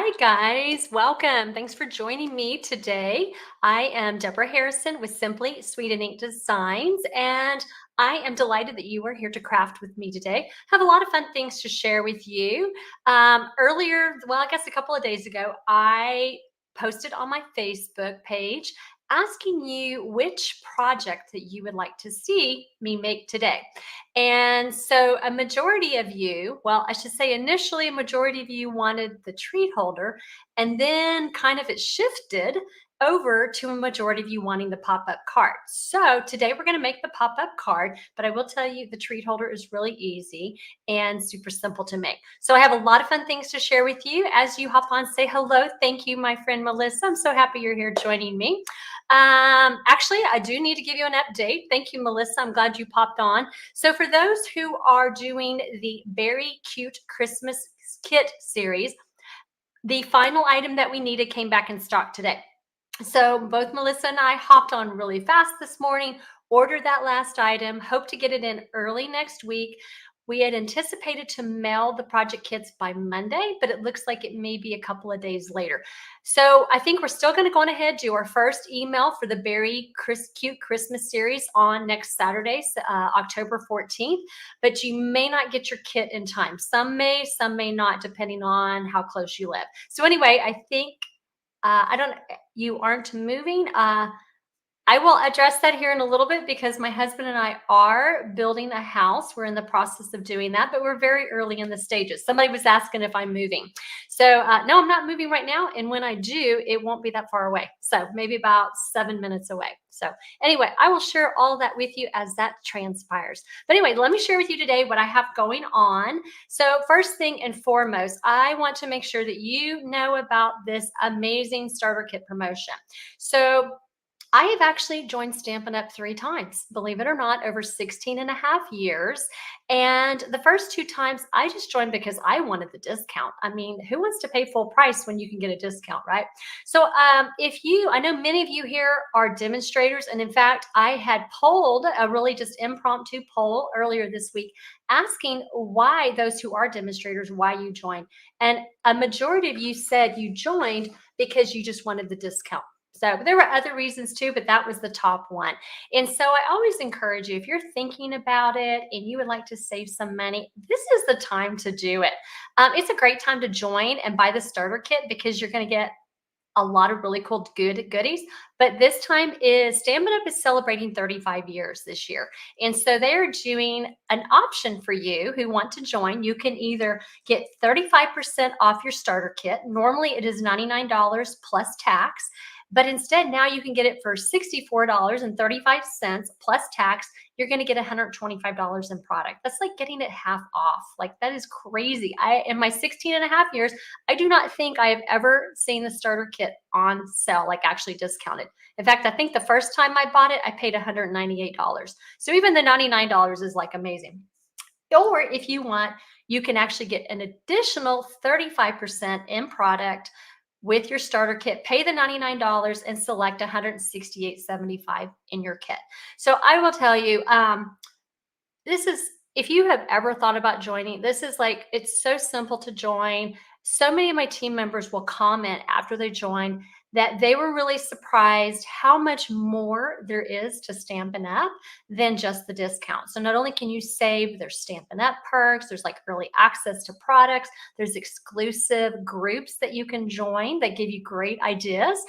Hi, guys. Welcome. Thanks for joining me today. I am Debra Harrison with Simply Sweet and Ink Designs, and I am delighted that you are here to craft with me today. Have a lot of fun things to share with you. I guess a couple of days ago, I posted on my Facebook page asking you which project that you would like to see me make today. And so a majority of you, well, I should say initially a majority of you wanted the treat holder, and then kind of it shifted over to a majority of you wanting the pop-up card. So today we're going to make the pop-up card, but I will tell you the treat holder is really easy and super simple to make. So I have a lot of fun things to share with you. As you hop on, say hello. Thank you, my friend Melissa. I'm so happy you're here joining me. Actually, I do need to give you an update. Thank you, Melissa. I'm glad you popped on. So for those who are doing the Very Cute Christmas Kit series, the final item that we needed came back in stock today. So both Melissa and I hopped on really fast this morning, ordered that last item, hope to get it in early next week. We had anticipated to mail the project kits by Monday, but it looks like it may be a couple of days later. So I think we're still going to go on ahead, do our first email for the Very Cute Christmas series on next Saturday, October 14th, but you may not get your kit in time. Some may not, depending on how close you live. So anyway, I think you aren't moving. I will address that here in a little bit because my husband and I are building a house. We're in the process of doing that, but we're very early in the stages. Somebody was asking if I'm moving. So no, I'm not moving right now. And when I do, it won't be that far away. So maybe about 7 minutes away. So anyway, I will share all that with you as that transpires. But anyway, let me share with you today what I have going on. So first thing and foremost, I want to make sure that you know about this amazing starter kit promotion. So I have actually joined Stampin' Up 3 times, believe it or not, over 16 and a half years. And the first 2 times I just joined because I wanted the discount. I mean, who wants to pay full price when you can get a discount, right? So I know many of you here are demonstrators. And in fact, I had polled a really just impromptu poll earlier this week asking why those who are demonstrators, why you joined. And a majority of you said you joined because you just wanted the discount. So there were other reasons too, but that was the top one. And so I always encourage you, if you're thinking about it and you would like to save some money, this is the time to do it. It's a great time to join and buy the starter kit because you're going to get a lot of really cool goodies. But this time is Stampin' Up is celebrating 35 years this year. And so they're doing an option for you who want to join. You can either get 35% off your starter kit. Normally it is $99 plus tax. But instead, now you can get it for $64.35 plus tax. You're going to get $125 in product. That's like getting it half off. Like that is crazy. In my 16 and a half years, I do not think I have ever seen the starter kit on sale, like actually discounted. In fact, I think the first time I bought it, I paid $198. So even the $99 is like amazing. Or if you want, you can actually get an additional 35% in product with your starter kit, pay the $99 and select $168.75 in your kit. So I will tell you, if you have ever thought about joining, it's so simple to join. So many of my team members will comment after they join that they were really surprised how much more there is to Stampin' Up than just the discount. So not only can you save, there's Stampin' Up perks, there's like early access to products, there's exclusive groups that you can join that give you great ideas.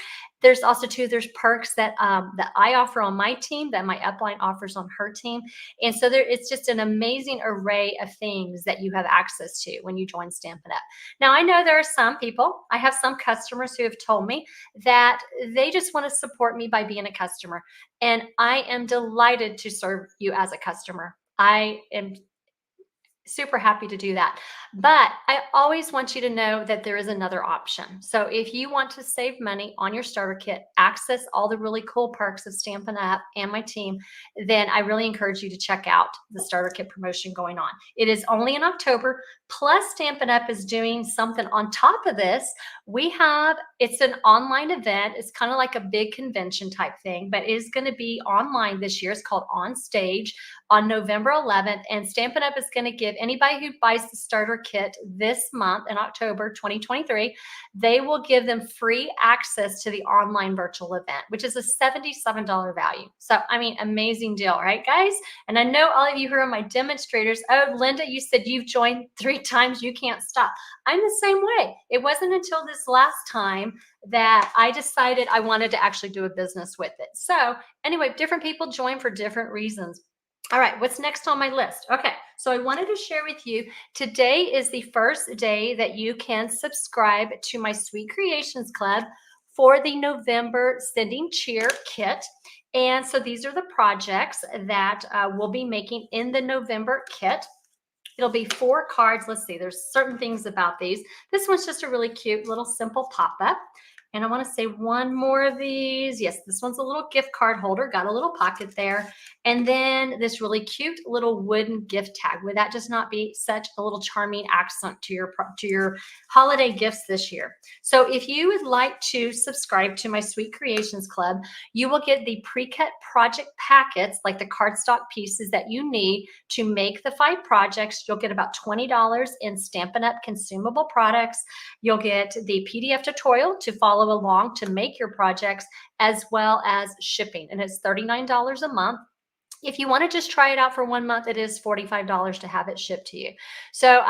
There's also there's perks that I offer on my team that my upline offers on her team. And so it's just an amazing array of things that you have access to when you join Stampin' Up. Now, I know there are some people, I have some customers who have told me that they just want to support me by being a customer. And I am delighted to serve you as a customer. I am super happy to do that. But I always want you to know that there is another option. So if you want to save money on your starter kit, access all the really cool perks of Stampin' Up and my team, then I really encourage you to check out the starter kit promotion going on. It is only in October, plus Stampin' Up is doing something on top of this. It's an online event. It's kind of like a big convention type thing, but it is going to be online this year. It's called On Stage on November 11th, and Stampin' Up is going to give give anybody who buys the starter kit this month in October 2023, they will give them free access to the online virtual event, which is a $77 value. So, I mean, amazing deal, right, guys? And I know all of you who are my demonstrators, oh, Linda, you said you've joined 3 times, you can't stop. I'm the same way. It wasn't until this last time that I decided I wanted to actually do a business with it. So anyway, different people join for different reasons. All right, what's next on my list? Okay, so I wanted to share with you, today is the first day that you can subscribe to my Sweet Creations Club for the November Sending Cheer Kit. And so these are the projects that we'll be making in the November kit. It'll be 4 cards. Let's see, there's certain things about these. This one's just a really cute little simple pop-up. And I want to say one more of these. Yes, this one's a little gift card holder, got a little pocket there. And then this really cute little wooden gift tag. Would that just not be such a little charming accent to your holiday gifts this year? So if you would like to subscribe to my Sweet Creations Club, you will get the pre-cut project packets, like the cardstock pieces that you need to make the 5 projects. You'll get about $20 in Stampin' Up! Consumable products. You'll get the PDF tutorial to follow along to make your projects, as well as shipping. And it's $39 a month. If you want to just try it out for 1 month, it is $45 to have it shipped to you. So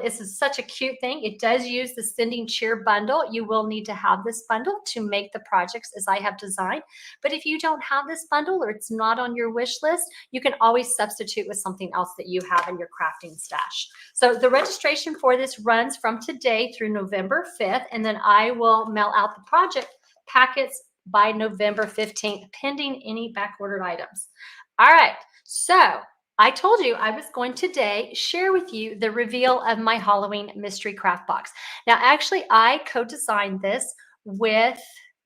this is such a cute thing. It does use the Sending Cheer bundle. You will need to have this bundle to make the projects as I have designed. But if you don't have this bundle or it's not on your wish list, you can always substitute with something else that you have in your crafting stash. So the registration for this runs from today through November 5th, and then I will mail out the project packets by November 15th, pending any back-ordered items. All right, so I told you I was going today share with you the reveal of my Halloween mystery craft box. Now, actually, I co-designed this with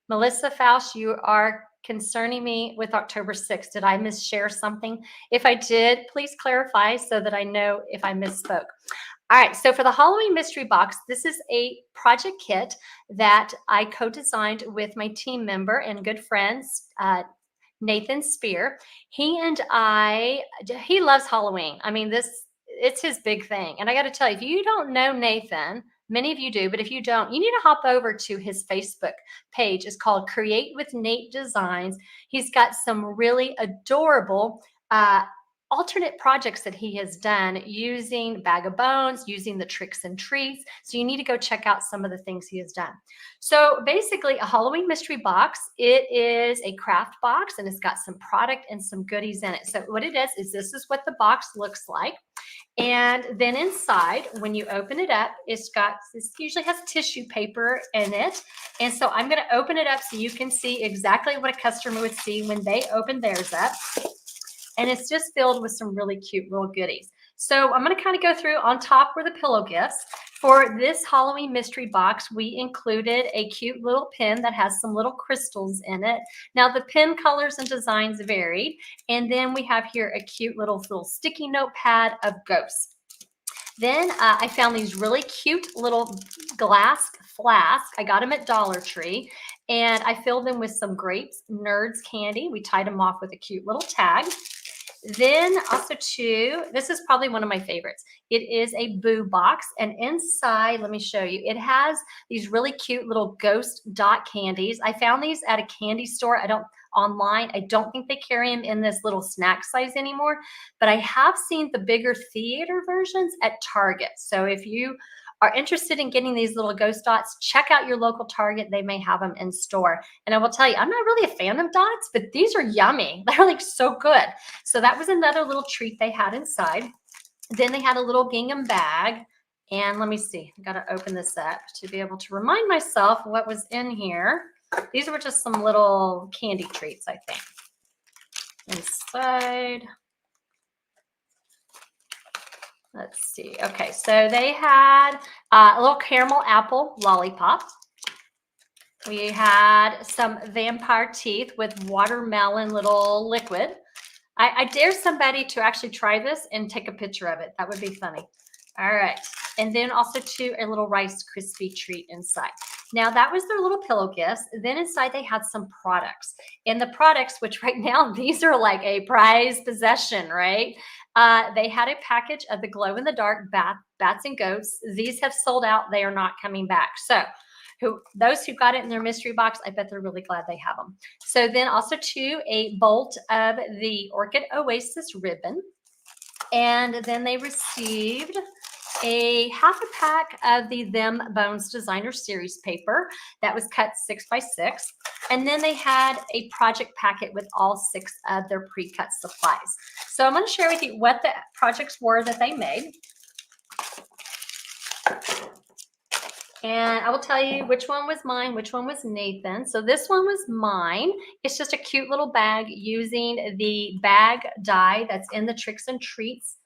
Melissa Faust. You are concerning me with October 6th. Did I misshare something? If I did, please clarify so that I know if I misspoke. All right, so for the Halloween mystery box, this is a project kit that I co-designed with my team member and good friends, Nathan Spear. He loves Halloween. I mean, it's his big thing. And I got to tell you, if you don't know Nathan, many of you do, but if you don't, you need to hop over to his Facebook page. It's called Create with Nate Designs. He's got some really adorable alternate projects that he has done using Bag of Bones, using the tricks and treats. So you need to go check out some of the things he has done. So basically a Halloween mystery box, it is a craft box and it's got some product and some goodies in it. So what it is this is what the box looks like. And then inside, when you open it up, this usually has tissue paper in it. And so I'm going to open it up so you can see exactly what a customer would see when they open theirs up. And it's just filled with some really cute little goodies. So I'm going to kind of go through. On top were the pillow gifts. For this Halloween mystery box, we included a cute little pin that has some little crystals in it. Now the pin colors and designs varied. And then we have here a cute little sticky notepad of ghosts. Then I found these really cute little glass flasks. I got them at Dollar Tree. And I filled them with some Grapes Nerds candy. We tied them off with a cute little tag. Then also this is probably one of my favorites. It is a Boo box, and inside, let me show you, it has these really cute little ghost dot candies. I found these at a candy store. Online. I don't think they carry them in this little snack size anymore, but I have seen the bigger theater versions at Target. So if you are interested in getting these little ghost dots, check out your local Target. They may have them in store. And I will tell you, I'm not really a fan of dots, but these are yummy. They're like so good. So that was another little treat they had inside. Then they had a little gingham bag. And let me see, I got to open this up to be able to remind myself what was in here. These were just some little candy treats, I think. Inside. Let's see. Okay, so they had a little caramel apple lollipop. We had some vampire teeth with watermelon little liquid. I dare somebody to actually try this and take a picture of it. That would be funny. All right. And then also a little Rice Krispie treat inside. Now that was their little pillow gifts. Then inside they had some products. And the products, which right now, these are like a prized possession, right? They had a package of the glow-in-the-dark bats and goats. These have sold out. They are not coming back. So those who got it in their mystery box, I bet they're really glad they have them. So then also too, a bolt of the Orchid Oasis ribbon. And then they received a half a pack of the Them Bones Designer Series paper that was cut 6 by 6. And then they had a project packet with all 6 of their pre-cut supplies. So I'm going to share with you what the projects were that they made. And I will tell you which one was mine, which one was Nathan. So this one was mine. It's just a cute little bag using the bag die that's in the Tricks and Treats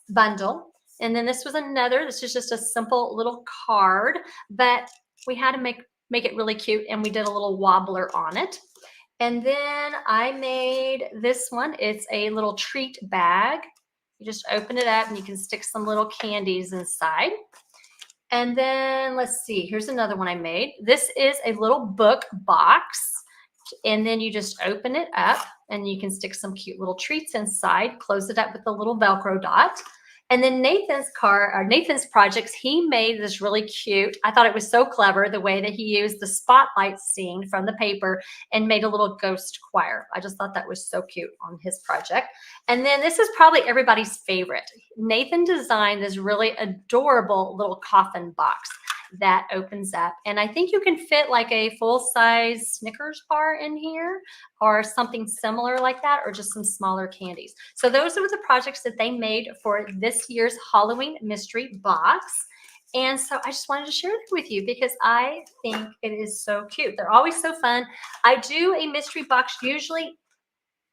bundle. And then this was another. This is just a simple little card, but we had to make it really cute, and we did a little wobbler on it. And then I made this one. It's a little treat bag. You just open it up and you can stick some little candies inside. And then let's see, here's another one I made. This is a little book box. And then you just open it up and you can stick some cute little treats inside, close it up with a little Velcro dot. And then Nathan's projects, he made this really cute. I thought it was so clever the way that he used the spotlight scene from the paper and made a little ghost choir. I just thought that was so cute on his project. And then this is probably everybody's favorite. Nathan designed this really adorable little coffin box that opens up, and I think you can fit like a full-size Snickers bar in here or something similar like that, or just some smaller candies. So those are the projects that they made for this year's Halloween mystery box. And so I just wanted to share them with you because I think it is so cute. They're always so fun. I do a mystery box usually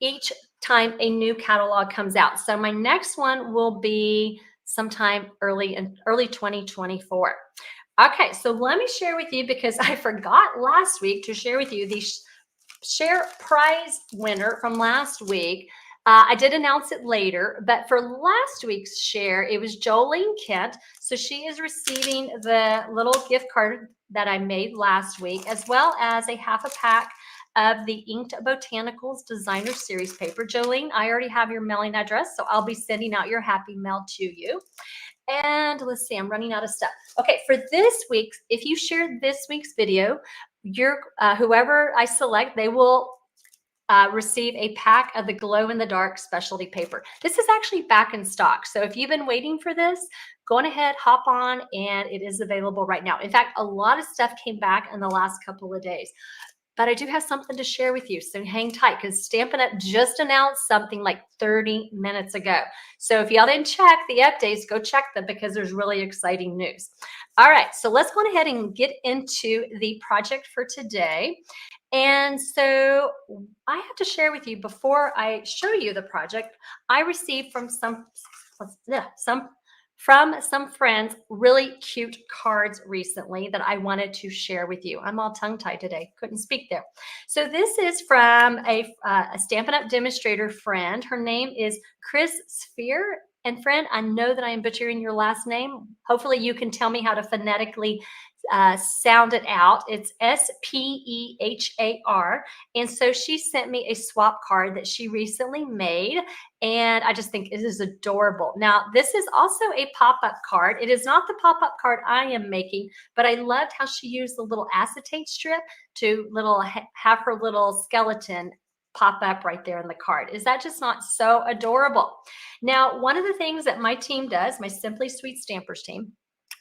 each time a new catalog comes out. So my next one will be sometime early 2024. Okay, so let me share with you, because I forgot last week to share with you the share prize winner from last week. I did announce it later, but for last week's share, it was Jolene Kent. So she is receiving the little gift card that I made last week, as well as a half a pack of the Inked Botanicals Designer Series paper. Jolene, I already have your mailing address, so I'll be sending out your happy mail to you. And let's see, I'm running out of stuff. Okay, for this week's, if you share this week's video, whoever I select, they will receive a pack of the glow-in-the-dark specialty paper. This is actually back in stock. So if you've been waiting for this, go on ahead, hop on, and it is available right now. In fact, a lot of stuff came back in the last couple of days. But I do have something to share with you, so hang tight, because Stampin' Up just announced something like 30 minutes ago. So if y'all didn't check the updates, go check them, because there's really exciting news. All right, so let's go ahead and get into the project for today. And so I have to share with you, before I show you the project, I received from some friends really cute cards recently that I wanted to share with you. I'm all tongue-tied today, couldn't speak there. So this is from a Stampin' Up! Demonstrator friend. Her name is Chris Sphere. And friend, I know that I am butchering your last name. Hopefully you can tell me how to phonetically sound it out. It's Spehar. And so she sent me a swap card that she recently made, and I just think it is adorable. Now, this is also a pop-up card. It is not the pop-up card I am making, but I loved how she used the little acetate strip to have her little skeleton pop up right there in the card. Is that just not so adorable? Now, one of the things that my team does, my Simply Sweet Stampers team,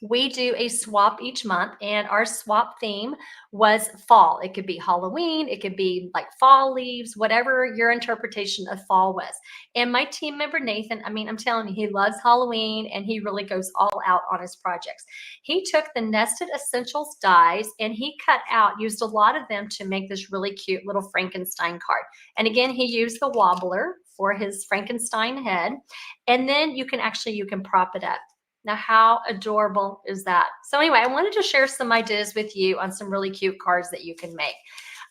we do a swap each month, and our swap theme was fall. It could be Halloween, it could be like fall leaves, whatever your interpretation of fall was. And my team member, Nathan, I mean, I'm telling you, he loves Halloween, and he really goes all out on his projects. He took the Nested Essentials dies, and he used a lot of them to make this really cute little Frankenstein card. And again, he used the wobbler for his Frankenstein head. And then you can prop it up. Now, how adorable is that? So anyway, I wanted to share some ideas with you on some really cute cards that you can make.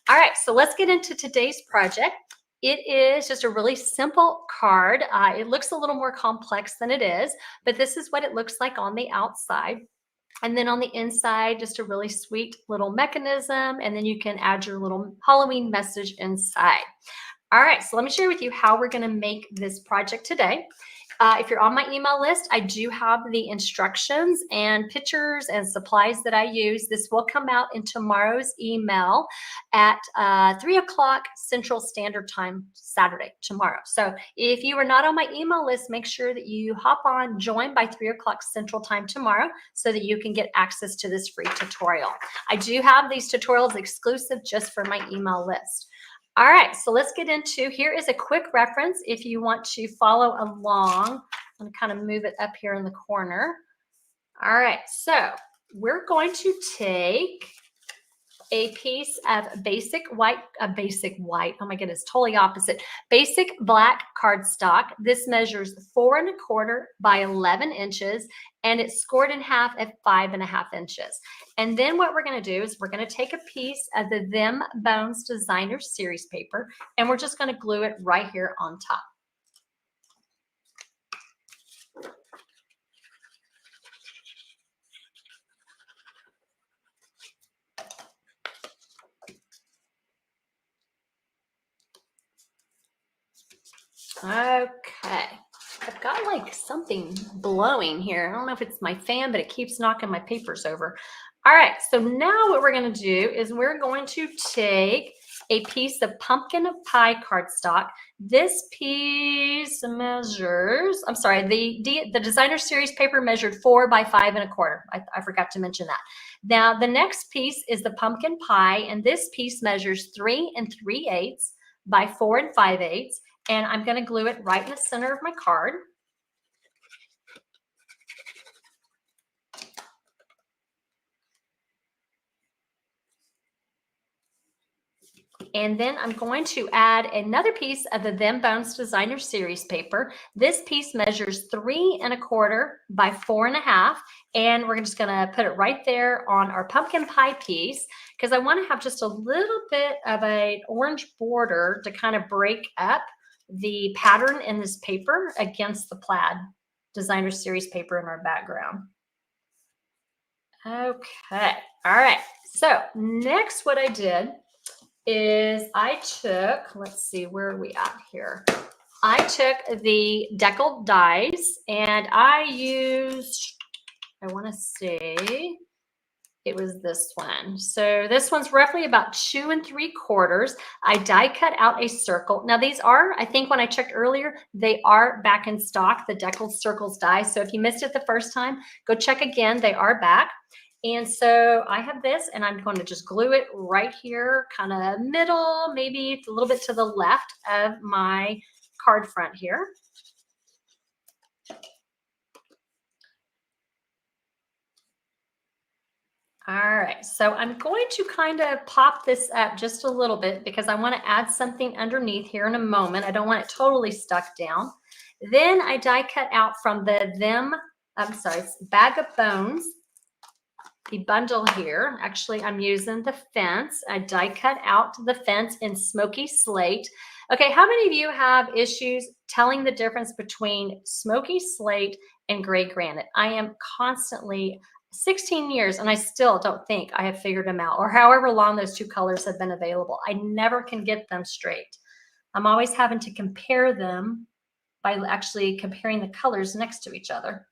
All right, so let's get into today's project. It is just a really simple card. It looks a little more complex than it is, but this is what it looks like on the outside. And then on the inside, just a really sweet little mechanism. And then you can add your little Halloween message inside. All right, so let me share with you how we're going to make this project today. If you're on my email list, I do have the instructions and pictures and supplies that I use. This will come out in tomorrow's email at 3 o'clock Central Standard Time, Saturday, tomorrow. So if you are not on my email list, make sure that you hop on, join by 3 o'clock Central Time tomorrow so that you can get access to this free tutorial. I do have these tutorials exclusive just for my email list. All right, so let's get into, here is a quick reference if you want to follow along. I'm going to kind of move it up here in the corner. All right, so we're going to take a piece of basic white, oh my goodness, totally opposite, basic black cardstock. This measures 4 1/4 by 11 inches, and it's scored in half at 5 1/2 inches. And then what we're going to do is we're going to take a piece of the Them Bones Designer Series paper, and we're just going to glue it right here on top. Okay, I've got like something blowing here. I don't know if it's my fan, but it keeps knocking my papers over. All right, so now what we're going to do is we're going to take a piece of pumpkin pie cardstock. This piece measures, I'm sorry, the Designer Series paper measured 4 by 5 1/4. I forgot to mention that. Now, the next piece is the pumpkin pie, and this piece measures 3 3/8 by 4 5/8. And I'm going to glue it right in the center of my card. And then I'm going to add another piece of the Them Bones Designer Series paper. This piece measures 3 1/4 by 4 1/2. And we're just going to put it right there on our pumpkin pie piece because I want to have just a little bit of an orange border to kind of break up the pattern in this paper against the plaid Designer Series paper in our background. Okay, all right. So next what I did is I took, let's see, where are we at here? I took the Deckled dies and I used, I want to say, it was this one. So this one's roughly about 2 3/4. I die cut out a circle. Now these are, I think when I checked earlier, they are back in stock, the Deckled Circles die. So if you missed it the first time, go check again. They are back. And so I have this and I'm going to just glue it right here, kind of middle, maybe a little bit to the left of my card front here. All right, so I'm going to kind of pop this up just a little bit because I want to add something underneath here in a moment. I don't want it totally stuck down. Then I die cut out from the Bag of Bones, the bundle here. Actually, I'm using the fence. I die cut out the fence in Smoky Slate. Okay, how many of you have issues telling the difference between Smoky Slate and gray granite? I am constantly 16 years and I still don't think I have figured them out, or however long those two colors have been available. I never can get them straight. I'm always having to compare them by actually comparing the colors next to each other.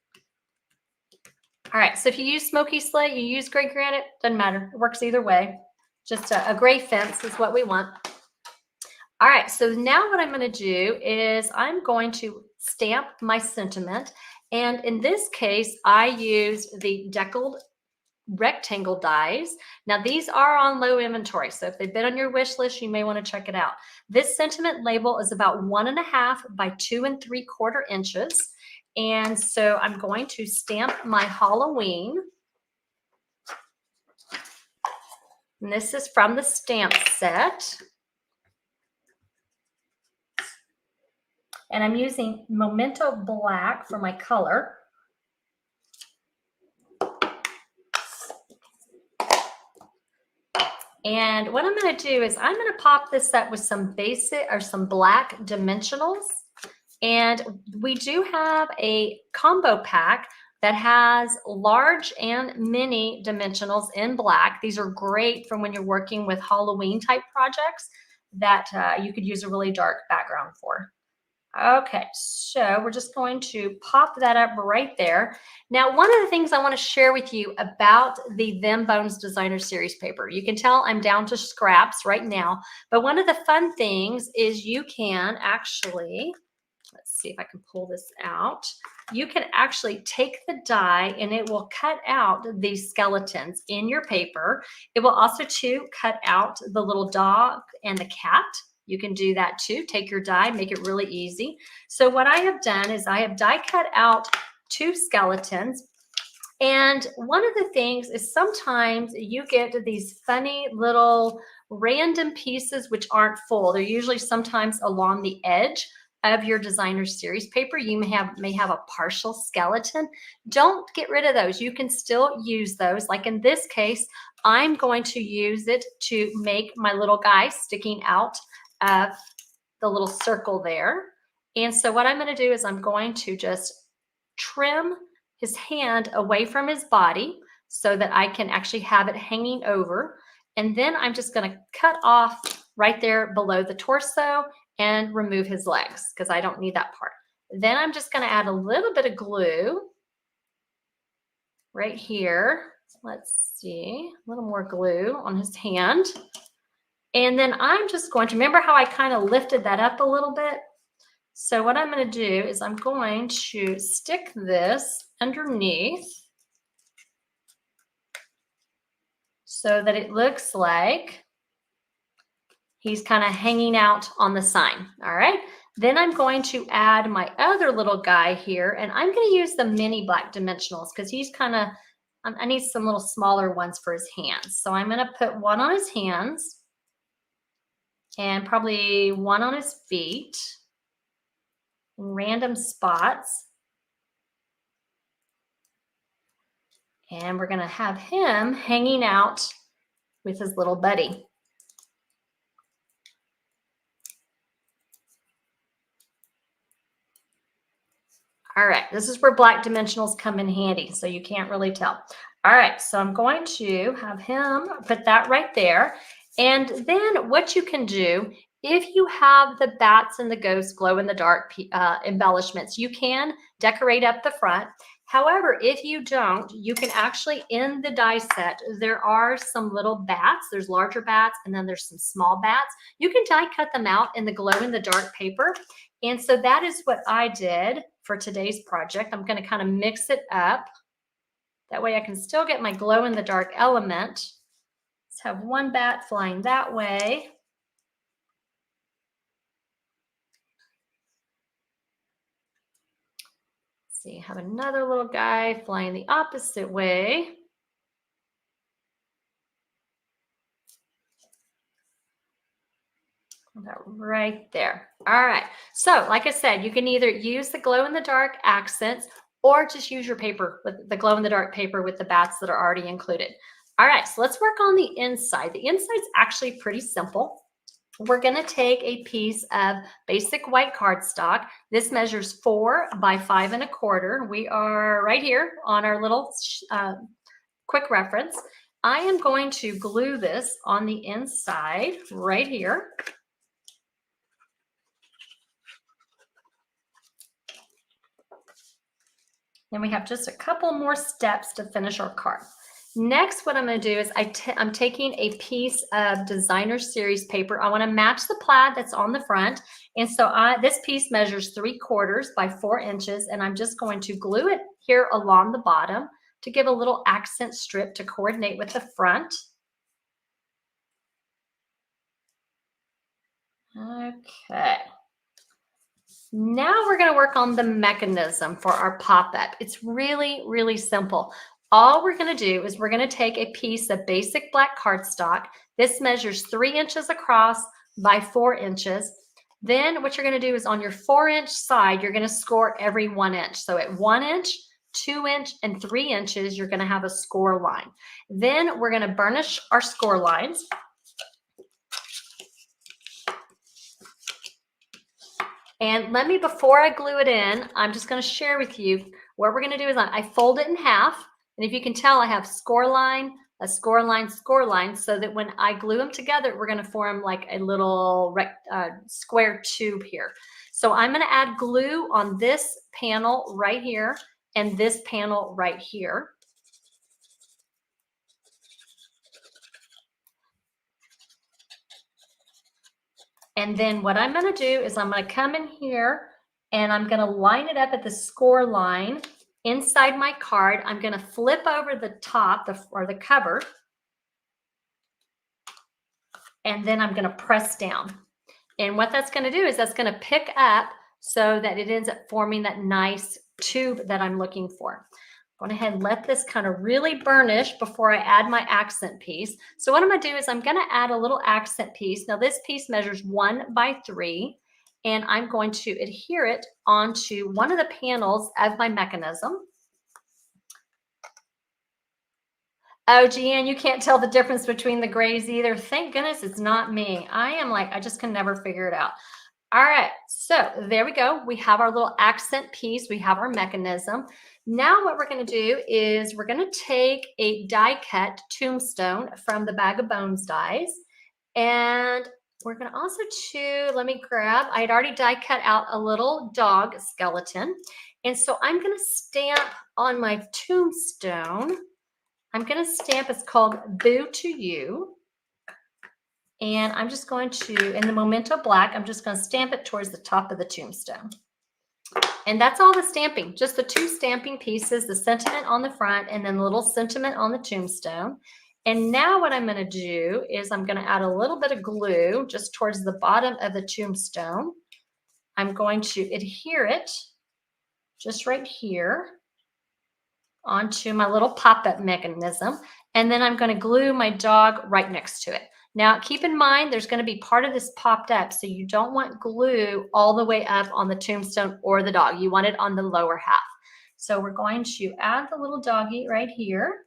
All right, so if you use Smoky Slate, you use gray granite, doesn't matter. It works either way. Just a gray fence is what we want. All right, so now what I'm going to do is I'm going to stamp my sentiment. And in this case, I used the Deckled Rectangle dies. Now, these are on low inventory, so if they've been on your wish list, you may want to check it out. This sentiment label is about 1 1/2 by 2 3/4 inches. And so I'm going to stamp my Halloween. And this is from the stamp set. And I'm using Memento Black for my color. And what I'm going to do is I'm going to pop this up with some basic or some black dimensionals. And we do have a combo pack that has large and mini dimensionals in black. These are great for when you're working with Halloween type projects. that you could use a really dark background for. Okay, so we're just going to pop that up right there. Now, one of the things I want to share with you about the Them Bones Designer Series paper, you can tell I'm down to scraps right now, but one of the fun things is you can actually, let's see if I can pull this out. You can actually take the die and it will cut out these skeletons in your paper. It will also too cut out the little dog and the cat. You can do that too. Take your die, make it really easy. So what I have done is I have die cut out 2 skeletons. And one of the things is sometimes you get these funny little random pieces which aren't full. They're usually sometimes along the edge of your designer series paper. You may have a partial skeleton. Don't get rid of those. You can still use those. Like in this case, I'm going to use it to make my little guy sticking out of the little circle there. And so what I'm going to do is I'm going to just trim his hand away from his body so that I can actually have it hanging over. And then I'm just going to cut off right there below the torso and remove his legs because I don't need that part. Then I'm just going to add a little bit of glue right here. Let's see, a little more glue on his hand. And then I'm just going to, remember how I kind of lifted that up a little bit? So what I'm going to do is I'm going to stick this underneath so that it looks like he's kind of hanging out on the sign. All right. Then I'm going to add my other little guy here, and I'm going to use the mini black dimensionals because he's kind of, I need some little smaller ones for his hands. So I'm going to put one on his hands and probably one on his feet in random spots. And we're going to have him hanging out with his little buddy. All right, this is where black dimensionals come in handy, so you can't really tell. All right, so I'm going to have him put that right there. And then what you can do, if you have the bats and the ghosts glow in the dark embellishments, you can decorate up the front. However, if you don't, you can actually, in the die set, there are some little bats. There's larger bats, and then there's some small bats. You can die cut them out in the glow in the dark paper. And so that is what I did for today's project. I'm going to kind of mix it up. That way I can still get my glow in the dark element. Let's have one bat flying that way. See, have another little guy flying the opposite way. That right there. All right. So like I said, you can either use the glow in the dark accents or just use your paper with the glow in the dark paper with the bats that are already included. All right. So let's work on the inside. The inside's actually pretty simple. We're going to take a piece of basic white cardstock. This measures 4 by 5 1/4. We are right here on our little quick reference. I am going to glue this on the inside right here. Then we have just a couple more steps to finish our card. Next, what I'm going to do is I'm taking a piece of designer series paper. I want to match the plaid that's on the front. And so this piece measures 3/4 by 4 inches. And I'm just going to glue it here along the bottom to give a little accent strip to coordinate with the front. Okay. Now we're going to work on the mechanism for our pop-up. It's really, really simple. All we're going to do is we're going to take a piece of basic black cardstock. This measures 3 inches across by 4 inches. Then what you're going to do is on your 4-inch side, you're going to score every 1 inch. So at 1 inch, 2 inch, and 3 inches, you're going to have a score line. Then we're going to burnish our score lines. And let me, before I glue it in, I'm just going to share with you what we're going to do is I fold it in half. And if you can tell, I have score line, a score line, so that when I glue them together, we're going to form like a little square tube here. So I'm going to add glue on this panel right here and this panel right here. And then what I'm going to do is I'm going to come in here and I'm going to line it up at the score line inside my card. I'm going to flip over the top or the cover, and then I'm going to press down. And what that's going to do is that's going to pick up so that it ends up forming that nice tube that I'm looking for. I'm going ahead and let this kind of really burnish before I add my accent piece. So what I'm going to do is I'm going to add a little accent piece. Now this piece measures 1 by 3, and I'm going to adhere it onto one of the panels of my mechanism. Oh, Jeanne, you can't tell the difference between the grays either. Thank goodness it's not me. I am like, I just can never figure it out. All right, so there we go. We have our little accent piece. We have our mechanism. Now what we're going to do is we're going to take a die cut tombstone from the Bag of Bones dies, and we're going to also let me grab, I had already die cut out a little dog skeleton, and so I'm going to stamp on my tombstone. I'm going to stamp, it's called Boo to You. And I'm just going to, in the Memento Black, I'm just going to stamp it towards the top of the tombstone. And that's all the stamping, just the 2 stamping pieces, the sentiment on the front and then the little sentiment on the tombstone. And now what I'm going to do is I'm going to add a little bit of glue just towards the bottom of the tombstone. I'm going to adhere it just right here onto my little pop-up mechanism. And then I'm going to glue my dog right next to it. Now, keep in mind, there's going to be part of this popped up, so you don't want glue all the way up on the tombstone or the dog. You want it on the lower half. So we're going to add the little doggy right here.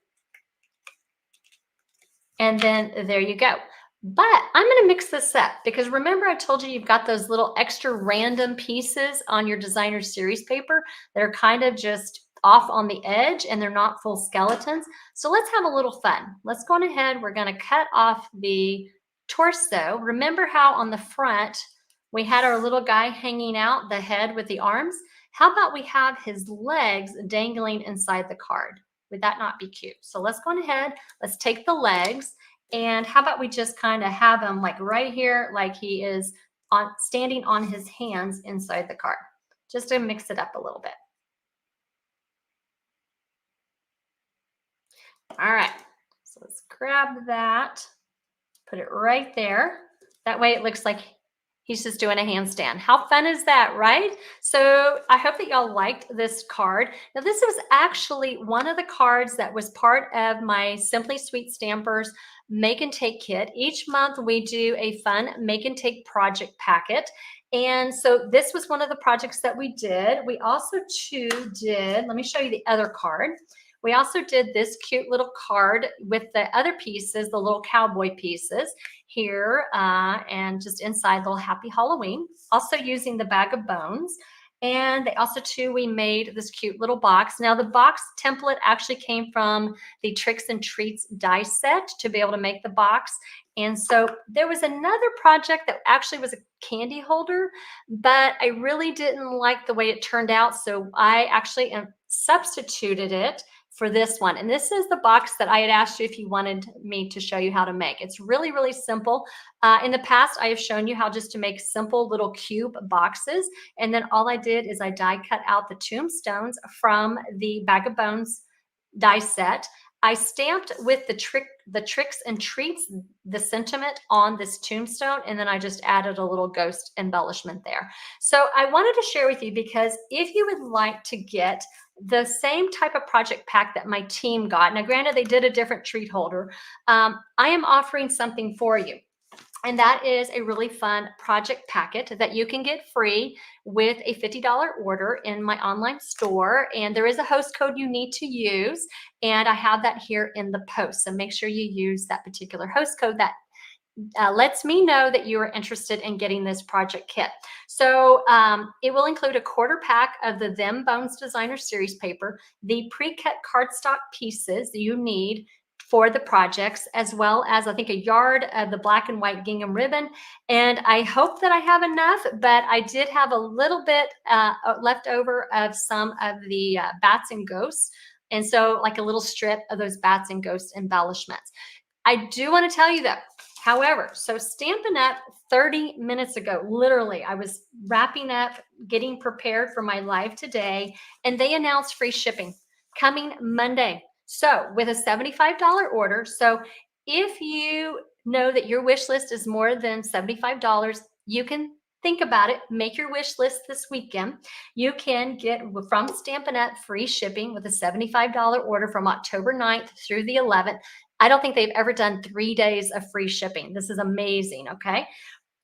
And then there you go. But I'm going to mix this up because remember I told you you've got those little extra random pieces on your designer series paper that are kind of just off on the edge and they're not full skeletons. So let's have a little fun. Let's go on ahead. We're going to cut off the torso. Remember how on the front we had our little guy hanging out, the head with the arms? How about we have his legs dangling inside the card? Would that not be cute? So let's go on ahead. Let's take the legs. And how about we just kind of have him like right here, like he is standing on his hands inside the card, just to mix it up a little bit. All right, so let's grab that, put it right there. That way it looks like he's just doing a handstand. How fun is that, right? So I hope that y'all liked this card. Now this was actually one of the cards that was part of my Simply Sweet Stampers Make and Take kit. Each month we do a fun Make and Take project packet. And so this was one of the projects that we did. We also did, let me show you the other card. We also did this cute little card with the other pieces, the little cowboy pieces here, and just inside little Happy Halloween, also using the Bag of Bones. And they also, we made this cute little box. Now, the box template actually came from the Tricks and Treats die set to be able to make the box. And so there was another project that actually was a candy holder, but I really didn't like the way it turned out. So I actually substituted it for this one. And this is the box that I had asked you if you wanted me to show you how to make. It's really, really simple. In the past, I have shown you how just to make simple little cube boxes. And then all I did is I die cut out the tombstones from the Bag of Bones die set. I stamped with the Tricks and Treats, the sentiment on this tombstone, and then I just added a little ghost embellishment there. So I wanted to share with you because if you would like to get the same type of project pack that my team got, now granted they did a different treat holder, I am offering something for you. And that is a really fun project packet that you can get free with a $50 order in my online store. And there is a host code you need to use. And I have that here in the post. So make sure you use that particular host code that lets me know that you are interested in getting this project kit. So it will include a quarter pack of the Them Bones Designer Series paper, the pre-cut cardstock pieces that you need for the projects, as well as I think a yard of the black and white gingham ribbon. And I hope that I have enough, but I did have a little bit left over of some of the bats and ghosts. And so like a little strip of those bats and ghosts embellishments. I do want to tell you though, however, so Stampin' Up 30 minutes ago, literally, I was wrapping up, getting prepared for my live today, and they announced free shipping coming Monday. So with a $75 order, so if you know that your wish list is more than $75, you can think about it, make your wish list this weekend. You can get from Stampin' Up free shipping with a $75 order from October 9th through the 11th. I don't think they've ever done 3 days of free shipping. This is amazing, okay?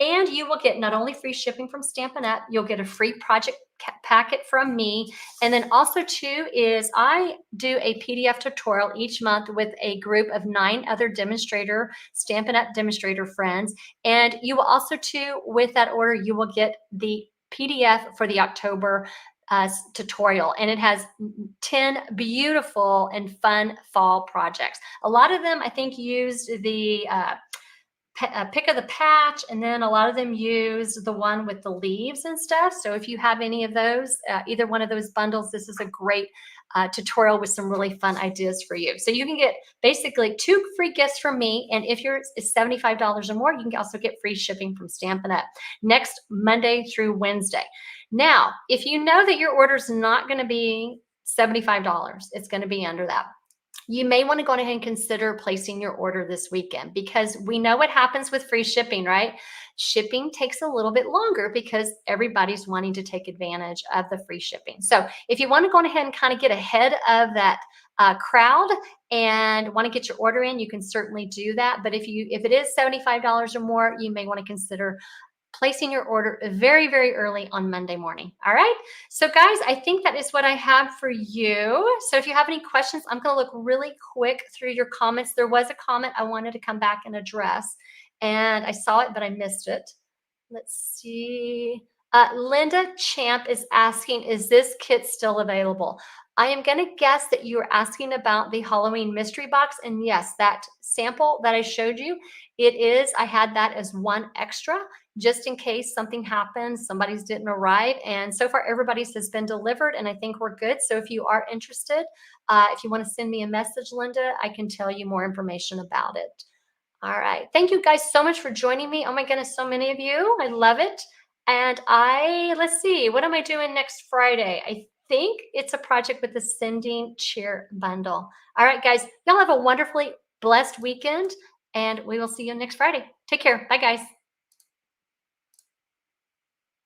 And you will get not only free shipping from Stampin' Up, you'll get a free project packet from me. And then also too is I do a PDF tutorial each month with a group of 9 other Stampin' Up demonstrator friends. And you will also too, with that order, you will get the PDF for the October tutorial, and it has 10 beautiful and fun fall projects. A lot of them I think used the pick of the patch, and then a lot of them use the one with the leaves and stuff. So if you have any of those, either one of those bundles, this is a great tutorial with some really fun ideas for you. So you can get basically 2 free gifts from me, and if yours is $75 or more, you can also get free shipping from Stampin' Up next Monday through Wednesday. Now, if you know that your order is not going to be $75, it's going to be under that, you may want to go ahead and consider placing your order this weekend, because we know what happens with free shipping, right? Shipping takes a little bit longer because everybody's wanting to take advantage of the free shipping. So if you want to go ahead and kind of get ahead of that crowd and want to get your order in, you can certainly do that. But if it is $75 or more, you may want to consider placing your order very, very early on Monday morning. All right. So guys, I think that is what I have for you. So if you have any questions, I'm going to look really quick through your comments. There was a comment I wanted to come back and address, and I saw it, but I missed it. Let's see. Linda Champ is asking, is this kit still available? I am going to guess that you are asking about the Halloween mystery box. And yes, that sample that I showed you, it is. I had that as one extra just in case something happens, somebody's didn't arrive. And so far, everybody's has been delivered, and I think we're good. So if you are interested, if you want to send me a message, Linda, I can tell you more information about it. All right. Thank you guys so much for joining me. Oh my goodness, so many of you. I love it. And let's see, what am I doing next Friday? I think it's a project with the sending cheer bundle. All right, guys, y'all have a wonderfully blessed weekend, and we will see you next Friday. Take care. Bye, guys.